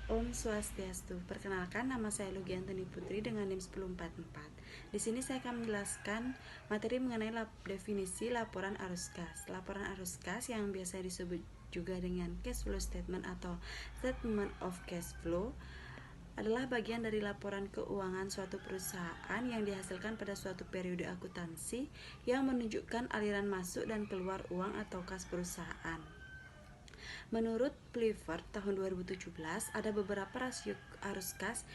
Om Swastiastu. Perkenalkan, nama saya Lugiantini Putri dengan NIM 1044. Di sini saya akan menjelaskan materi mengenai definisi laporan arus kas. Laporan arus kas yang biasa disebut juga dengan cash flow statement atau statement of cash flow adalah bagian dari laporan keuangan suatu perusahaan yang dihasilkan pada suatu periode akuntansi yang menunjukkan aliran masuk dan keluar uang atau kas perusahaan. Menurut Clifford tahun 2017, ada beberapa rasio arus kas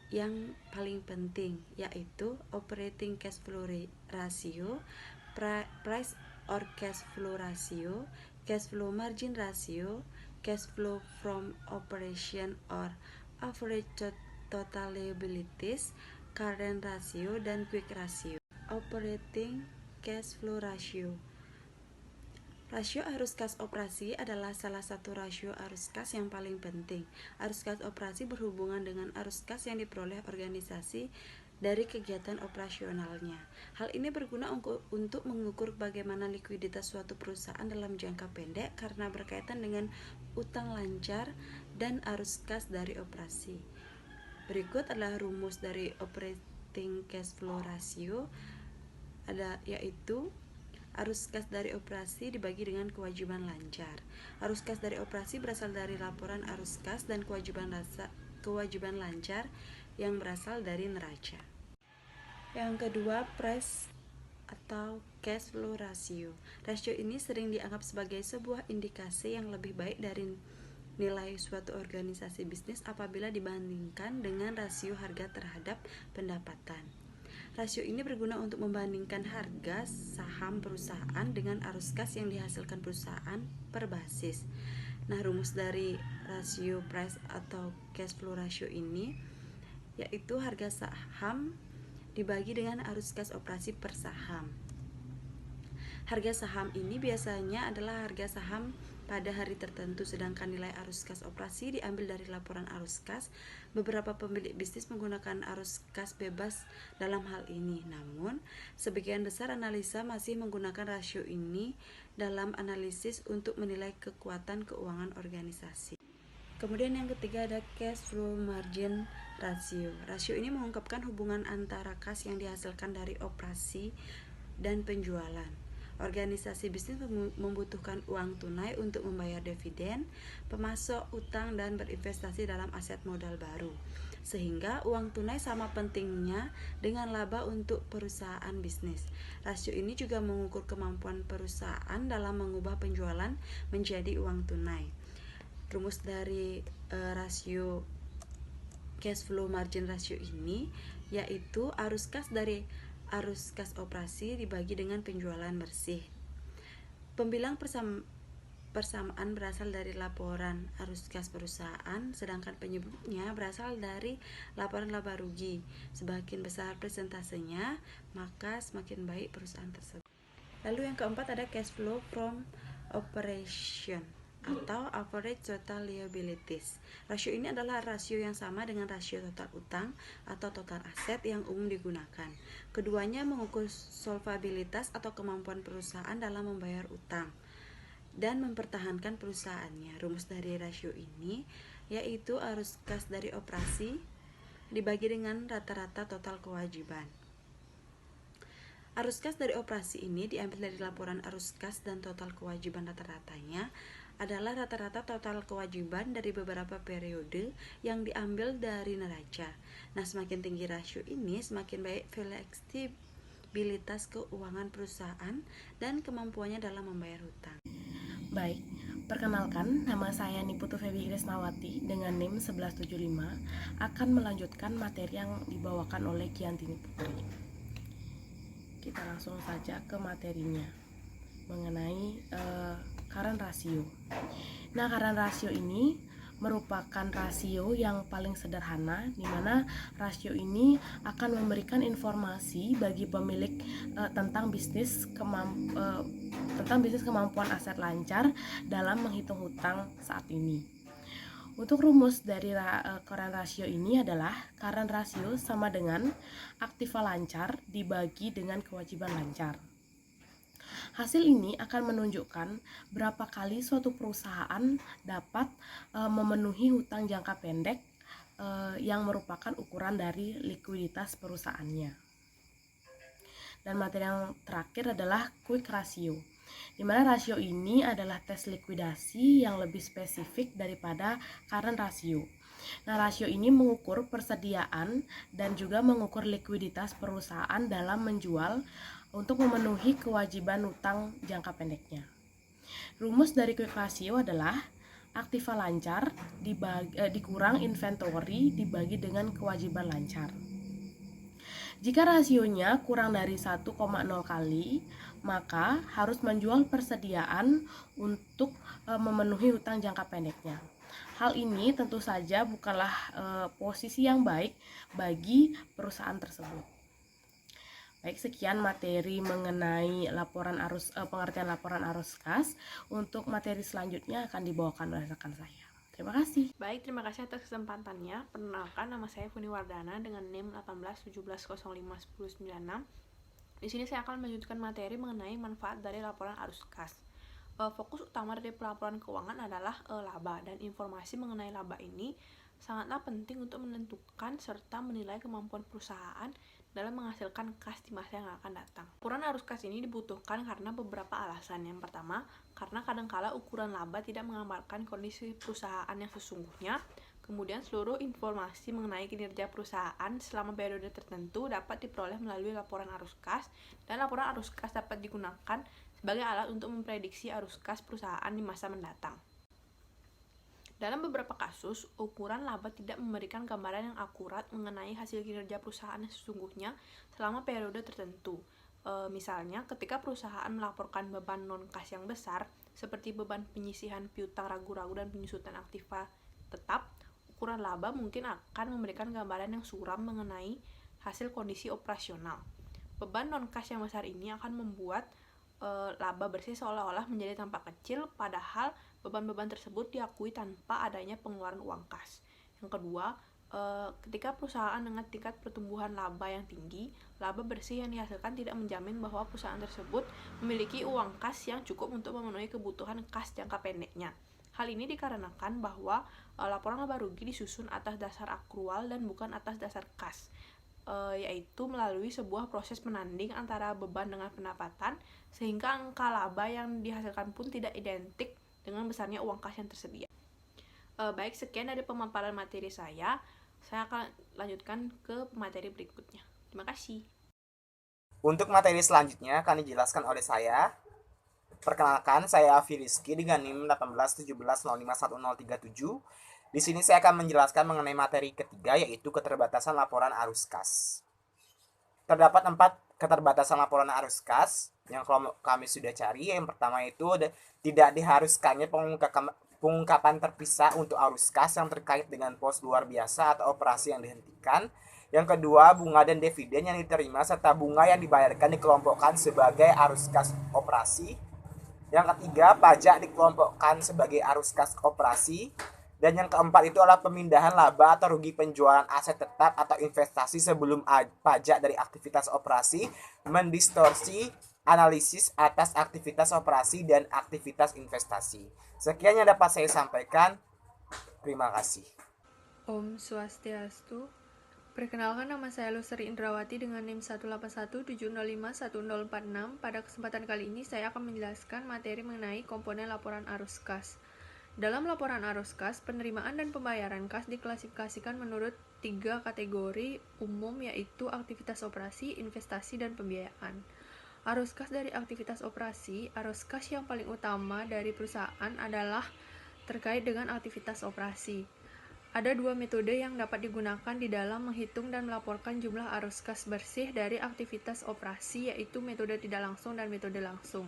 yang paling penting, yaitu operating cash flow ratio, price or cash flow ratio, cash flow margin ratio, cash flow from operation or average total liabilities, current ratio, dan quick ratio. Operating cash flow ratio. Rasio arus kas operasi adalah salah satu rasio arus kas yang paling penting. Arus kas operasi berhubungan dengan arus kas yang diperoleh organisasi dari kegiatan operasionalnya. Hal ini berguna untuk mengukur bagaimana likuiditas suatu perusahaan dalam jangka pendek karena berkaitan dengan utang lancar dan arus kas dari operasi. Berikut adalah rumus dari operating cash flow ratio, yaitu arus kas dari operasi dibagi dengan kewajiban lancar. Arus kas dari operasi berasal dari laporan arus kas dan kewajiban lancar yang berasal dari neraca. Yang kedua, price atau cash flow ratio. Rasio ini sering dianggap sebagai sebuah indikasi yang lebih baik dari nilai suatu organisasi bisnis apabila dibandingkan dengan rasio harga terhadap pendapatan. Rasio ini berguna untuk membandingkan harga saham perusahaan dengan arus kas yang dihasilkan perusahaan per basis. Nah, rumus dari rasio price atau cash flow ratio ini yaitu harga saham dibagi dengan arus kas operasi per saham. Harga saham ini biasanya adalah harga saham pada hari tertentu, sedangkan nilai arus kas operasi diambil dari laporan arus kas. Beberapa pemilik bisnis menggunakan arus kas bebas dalam hal ini, namun sebagian besar analisa masih menggunakan rasio ini dalam analisis untuk menilai kekuatan keuangan organisasi. Kemudian yang ketiga ada cash flow margin ratio. Rasio ini mengungkapkan hubungan antara kas yang dihasilkan dari operasi dan penjualan. Organisasi bisnis membutuhkan uang tunai untuk membayar dividen, pemasok, utang, dan berinvestasi dalam aset modal baru. Sehingga uang tunai sama pentingnya dengan laba untuk perusahaan bisnis. Rasio ini juga mengukur kemampuan perusahaan dalam mengubah penjualan menjadi uang tunai. Rumus dari rasio cash flow margin ratio ini yaitu arus kas dari arus kas operasi dibagi dengan penjualan bersih. Pembilang persamaan berasal dari laporan arus kas perusahaan, sedangkan penyebutnya berasal dari laporan laba rugi. Semakin besar persentasenya, maka semakin baik perusahaan tersebut. Lalu yang keempat ada cash flow from operation atau average total liabilities. Rasio ini adalah rasio yang sama dengan rasio total utang atau total aset yang umum digunakan. Keduanya mengukur solvabilitas atau kemampuan perusahaan dalam membayar utang dan mempertahankan perusahaannya. Rumus dari rasio ini yaitu arus kas dari operasi dibagi dengan rata-rata total kewajiban. Arus kas dari operasi ini diambil dari laporan arus kas dan total kewajiban rata-ratanya adalah rata-rata total kewajiban dari beberapa periode yang diambil dari neraca. Nah, semakin tinggi rasio ini, semakin baik fleksibilitas keuangan perusahaan dan kemampuannya dalam membayar hutang. Baik, perkenalkan, nama saya Niputu Febi Krisnawati dengan NIM 1175 akan melanjutkan materi yang dibawakan oleh Giantini Putri. Kita langsung saja ke materinya mengenai current ratio. Nah, current ratio ini merupakan rasio yang paling sederhana, di mana rasio ini akan memberikan informasi bagi pemilik tentang bisnis kemampuan aset lancar dalam menghitung hutang saat ini. Untuk rumus dari current ratio ini adalah current ratio sama dengan aktiva lancar dibagi dengan kewajiban lancar. Hasil ini akan menunjukkan berapa kali suatu perusahaan dapat memenuhi hutang jangka pendek yang merupakan ukuran dari likuiditas perusahaannya. Dan materi yang terakhir adalah quick ratio, di mana rasio ini adalah tes likuidasi yang lebih spesifik daripada current ratio. Nah, rasio ini mengukur persediaan dan juga mengukur likuiditas perusahaan dalam menjual untuk memenuhi kewajiban utang jangka pendeknya. Rumus dari quick ratio adalah aktiva lancar dikurang inventory dibagi dengan kewajiban lancar. Jika rasionya kurang dari 1,0 kali, maka harus menjual persediaan untuk memenuhi hutang jangka pendeknya. Hal ini tentu saja bukanlah posisi yang baik bagi perusahaan tersebut. Baik, sekian materi mengenai pengertian laporan arus kas. Untuk materi selanjutnya akan dibawakan oleh rekan saya. Terima kasih. Baik, terima kasih atas kesempatannya. Perkenalkan, nama saya Funi Wardana dengan NIM 1817051096. Di sini saya akan melanjutkan materi mengenai manfaat dari laporan arus kas. Fokus utama dari pelaporan keuangan adalah laba, dan informasi mengenai laba ini sangatlah penting untuk menentukan serta menilai kemampuan perusahaan dalam menghasilkan kas di masa yang akan datang. Laporan arus kas ini dibutuhkan karena beberapa alasan. Yang pertama, karena kadangkala ukuran laba tidak menggambarkan kondisi perusahaan yang sesungguhnya. Kemudian seluruh informasi mengenai kinerja perusahaan selama periode tertentu dapat diperoleh melalui laporan arus kas, dan laporan arus kas dapat digunakan sebagai alat untuk memprediksi arus kas perusahaan di masa mendatang. Dalam beberapa kasus, ukuran laba tidak memberikan gambaran yang akurat mengenai hasil kinerja perusahaan yang sesungguhnya selama periode tertentu. Misalnya, ketika perusahaan melaporkan beban non-kas yang besar, seperti beban penyisihan piutang ragu-ragu dan penyusutan aktiva tetap, ukuran laba mungkin akan memberikan gambaran yang suram mengenai hasil kondisi operasional. Beban non-kas yang besar ini akan membuat laba bersih seolah-olah menjadi tampak kecil, padahal beban-beban tersebut diakui tanpa adanya pengeluaran uang kas. Yang kedua, ketika perusahaan dengan tingkat pertumbuhan laba yang tinggi, laba bersih yang dihasilkan tidak menjamin bahwa perusahaan tersebut memiliki uang kas yang cukup untuk memenuhi kebutuhan kas jangka pendeknya. Hal ini dikarenakan bahwa laporan laba rugi disusun atas dasar akrual dan bukan atas dasar kas, yaitu melalui sebuah proses penanding antara beban dengan pendapatan, sehingga angka laba yang dihasilkan pun tidak identik dengan besarnya uang kas yang tersedia. Baik, sekian dari pemaparan materi saya akan lanjutkan ke materi berikutnya. Terima kasih. Untuk materi selanjutnya akan dijelaskan oleh saya. Perkenalkan, saya Afi Rizky dengan NIM 1817051037. Di sini saya akan menjelaskan mengenai materi ketiga, yaitu keterbatasan laporan arus kas. Terdapat 4 keterbatasan laporan arus kas yang kami sudah cari. Yang pertama itu tidak diharuskannya pengungkapan terpisah untuk arus kas yang terkait dengan pos luar biasa atau operasi yang dihentikan. Yang kedua, bunga dan dividen yang diterima serta bunga yang dibayarkan dikelompokkan sebagai arus kas operasi. Yang ketiga, pajak dikelompokkan sebagai arus kas operasi. Dan yang keempat itu adalah pemindahan laba atau rugi penjualan aset tetap atau investasi sebelum pajak dari aktivitas operasi mendistorsi analisis atas aktivitas operasi dan aktivitas investasi. Sekian yang dapat saya sampaikan. Terima kasih. Om Swastiastu. Perkenalkan, nama saya Lusri Indrawati dengan NIM 18170511046. Pada kesempatan kali ini saya akan menjelaskan materi mengenai komponen laporan arus kas. Dalam laporan arus kas, penerimaan dan pembayaran kas diklasifikasikan menurut 3 kategori umum, yaitu aktivitas operasi, investasi, dan pembiayaan. Arus kas dari aktivitas operasi, arus kas yang paling utama dari perusahaan adalah terkait dengan aktivitas operasi. Ada 2 metode yang dapat digunakan di dalam menghitung dan melaporkan jumlah arus kas bersih dari aktivitas operasi, yaitu metode tidak langsung dan metode langsung.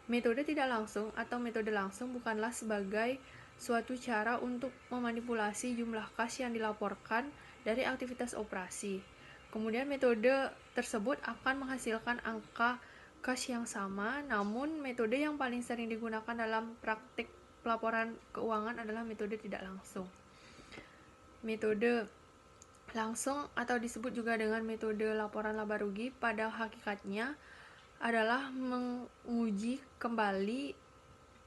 Metode tidak langsung atau metode langsung bukanlah sebagai suatu cara untuk memanipulasi jumlah kas yang dilaporkan dari aktivitas operasi. Kemudian metode tersebut akan menghasilkan angka kas yang sama, namun metode yang paling sering digunakan dalam praktik pelaporan keuangan adalah metode tidak langsung. Metode langsung atau disebut juga dengan metode laporan laba rugi pada hakikatnya adalah menguji kembali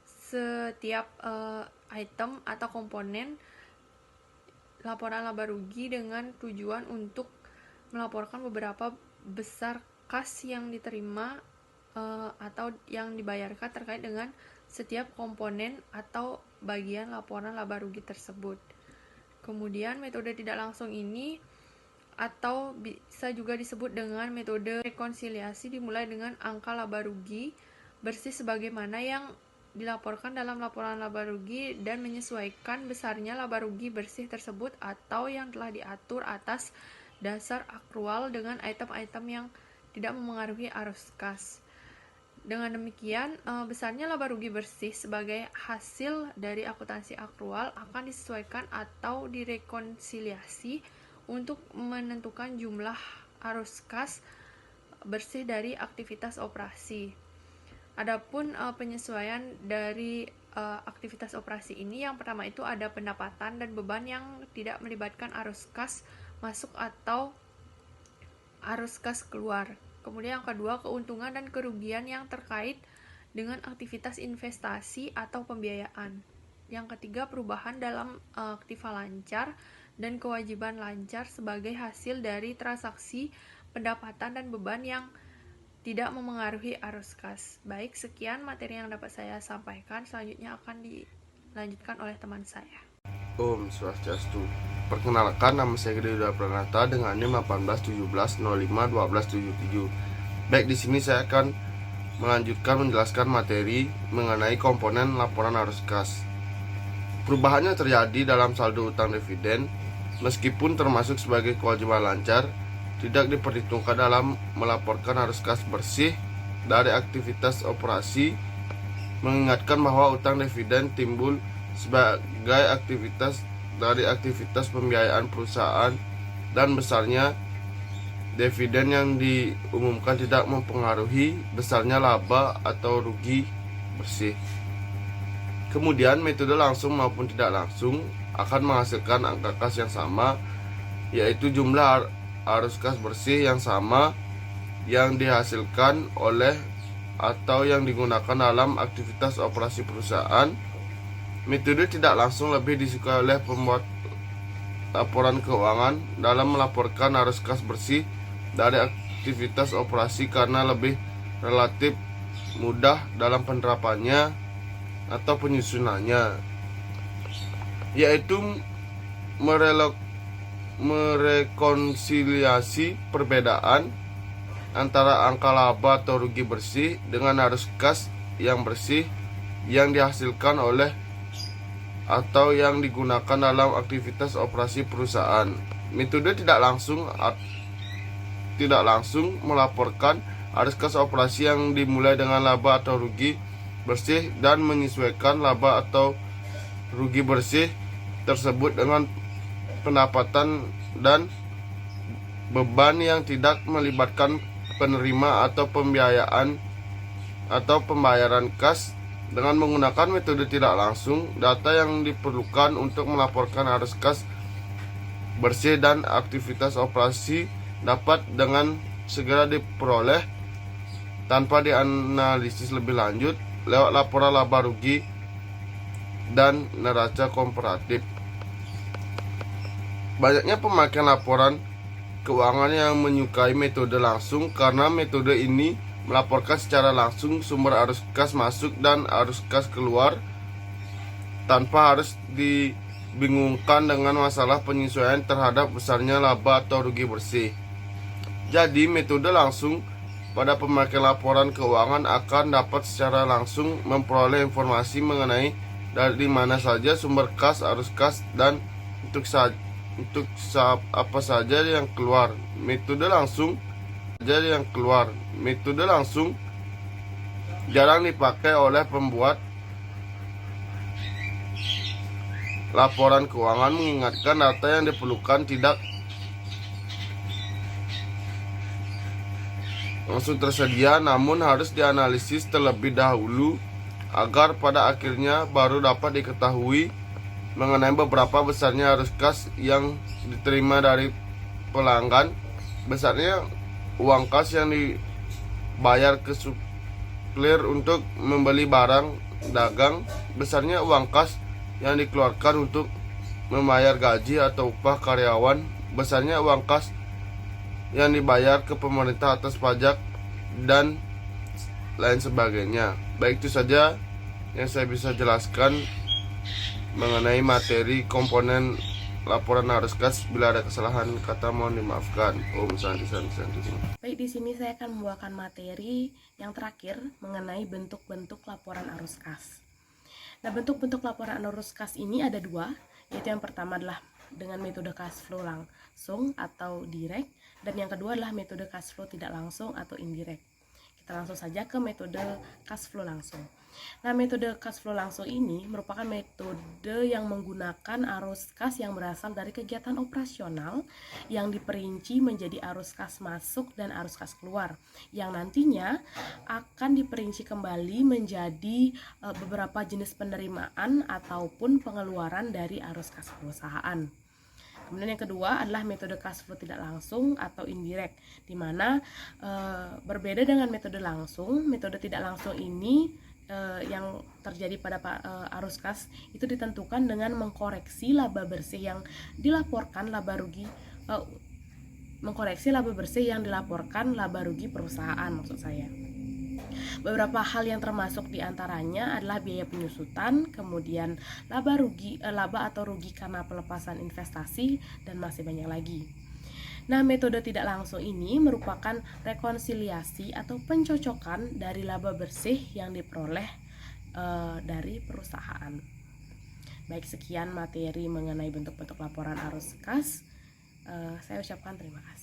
setiap item atau komponen laporan laba rugi dengan tujuan untuk melaporkan beberapa besar kas yang diterima atau yang dibayarkan terkait dengan setiap komponen atau bagian laporan laba rugi tersebut. Kemudian metode tidak langsung ini atau bisa juga disebut dengan metode rekonsiliasi dimulai dengan angka laba rugi bersih sebagaimana yang dilaporkan dalam laporan laba rugi dan menyesuaikan besarnya laba rugi bersih tersebut atau yang telah diatur atas dasar akrual dengan item-item yang tidak memengaruhi arus kas. Dengan demikian, besarnya laba rugi bersih sebagai hasil dari akuntansi akrual akan disesuaikan atau direkonsiliasi untuk menentukan jumlah arus kas bersih dari aktivitas operasi. Adapun penyesuaian dari aktivitas operasi ini, yang pertama itu ada pendapatan dan beban yang tidak melibatkan arus kas masuk atau arus kas keluar. Kemudian yang kedua, keuntungan dan kerugian yang terkait dengan aktivitas investasi atau pembiayaan. Yang ketiga, perubahan dalam aktiva lancar dan kewajiban lancar sebagai hasil dari transaksi pendapatan dan beban yang tidak memengaruhi arus kas. Baik, sekian materi yang dapat saya sampaikan. Selanjutnya akan dilanjutkan oleh teman saya. Om Swastiastu. Perkenalkan, nama saya Gede Yuda Pranata dengan NIM 1817051277. Baik, di sini saya akan melanjutkan menjelaskan materi mengenai komponen laporan arus kas. Perubahannya terjadi dalam saldo utang dividen, meskipun termasuk sebagai kewajiban lancar, tidak diperhitungkan dalam melaporkan arus kas bersih dari aktivitas operasi, mengingatkan bahwa utang dividen timbul sebagai aktivitas dari aktivitas pembiayaan perusahaan dan besarnya dividen yang diumumkan tidak mempengaruhi besarnya laba atau rugi bersih. Kemudian metode langsung maupun tidak langsung akan menghasilkan angka kas yang sama, yaitu jumlah arus kas bersih yang sama yang dihasilkan oleh atau yang digunakan dalam aktivitas operasi perusahaan. Metode tidak langsung lebih disukai oleh pembuat laporan keuangan dalam melaporkan arus kas bersih dari aktivitas operasi karena lebih relatif mudah dalam penerapannya atau penyusunannya, yaitu merekonsiliasi perbedaan antara angka laba atau rugi bersih dengan arus kas yang bersih yang dihasilkan oleh atau yang digunakan dalam aktivitas operasi perusahaan. Metode tidak langsung melaporkan arus kas operasi yang dimulai dengan laba atau rugi bersih dan menyesuaikan laba atau rugi bersih tersebut dengan pendapatan dan beban yang tidak melibatkan penerima atau pembiayaan atau pembayaran kas. Dengan menggunakan metode tidak langsung, data yang diperlukan untuk melaporkan arus kas bersih dan aktivitas operasi dapat dengan segera diperoleh tanpa dianalisis lebih lanjut lewat laporan laba rugi dan neraca komparatif. Banyaknya pemakaian laporan keuangan yang menyukai metode langsung karena metode ini melaporkan secara langsung sumber arus kas masuk dan arus kas keluar tanpa harus dibingungkan dengan masalah penyesuaian terhadap besarnya laba atau rugi bersih. Jadi metode langsung pada pemakaian laporan keuangan akan dapat secara langsung memperoleh informasi mengenai dari mana saja sumber kas, arus kas, dan untuk apa saja yang keluar. Metode langsung jarang dipakai oleh pembuat laporan keuangan, mengingatkan data yang diperlukan tidak langsung tersedia, namun harus dianalisis terlebih dahulu agar pada akhirnya baru dapat diketahui mengenai beberapa besarnya arus kas yang diterima dari pelanggan, besarnya uang kas yang bayar ke supplier untuk membeli barang dagang, besarnya uang kas yang dikeluarkan untuk membayar gaji atau upah karyawan, besarnya uang kas yang dibayar ke pemerintah atas pajak, dan lain sebagainya. Baik, itu saja yang saya bisa jelaskan mengenai materi komponen laporan arus kas. Bila ada kesalahan kata mohon dimaafkan. Om Santi Santi Santi. Baik, di sini saya akan membawakan materi yang terakhir mengenai bentuk-bentuk laporan arus kas. Nah, bentuk-bentuk laporan arus kas ini ada dua, yaitu yang pertama adalah dengan metode cash flow langsung atau direct, dan yang kedua adalah metode cash flow tidak langsung atau indirect. Kita langsung saja ke metode cash flow langsung. Nah, metode cash flow langsung ini merupakan metode yang menggunakan arus kas yang berasal dari kegiatan operasional yang diperinci menjadi arus kas masuk dan arus kas keluar, yang nantinya akan diperinci kembali menjadi beberapa jenis penerimaan ataupun pengeluaran dari arus kas perusahaan. Kemudian yang kedua adalah metode cash flow tidak langsung atau indirect, di mana berbeda dengan metode langsung. Metode tidak langsung ini yang terjadi pada arus kas itu ditentukan dengan mengkoreksi laba bersih yang dilaporkan laba rugi perusahaan, maksud saya. Beberapa hal yang termasuk diantaranya adalah biaya penyusutan, kemudian laba atau rugi karena pelepasan investasi, dan masih banyak lagi. Nah, metode tidak langsung ini merupakan rekonsiliasi atau pencocokan dari laba bersih yang diperoleh dari perusahaan. Baik, sekian materi mengenai bentuk-bentuk laporan arus kas. Saya ucapkan terima kasih.